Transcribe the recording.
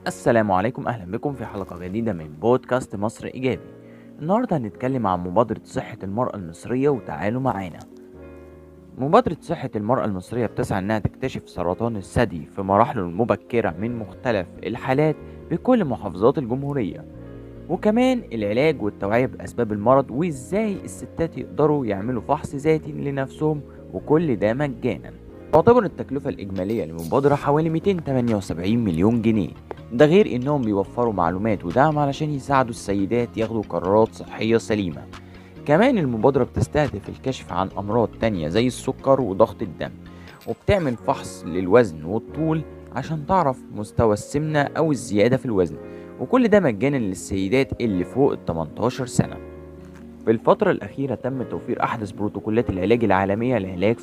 السلام عليكم، أهلا بكم في حلقة جديدة من بودكاست مصر إيجابي. النهاردة هنتكلم عن مبادرة صحة المرأة المصرية، وتعالوا معانا. مبادرة صحة المرأة المصرية بتسعى إنها تكتشف سرطان الثدي في مراحله المبكرة من مختلف الحالات بكل محافظات الجمهورية، وكمان العلاج والتوعية بأسباب المرض وإزاي الستات يقدروا يعملوا فحص ذاتي لنفسهم، وكل ده مجانا. تعتبر التكلفة الإجمالية للمبادرة حوالي 278 مليون جنيه. ده غير إنهم بيوفروا معلومات ودعم علشان يساعدوا السيدات ياخدوا قرارات صحية سليمة. كمان المبادرة بتستهدف الكشف عن أمراض تانية زي السكر وضغط الدم، وبتعمل فحص للوزن والطول عشان تعرف مستوى السمنة أو الزيادة في الوزن، وكل ده مجانا للسيدات اللي فوق ال 18 سنة. في الفترة الأخيرة تم توفير أحدث بروتوكولات العلاج العالمية لعلاج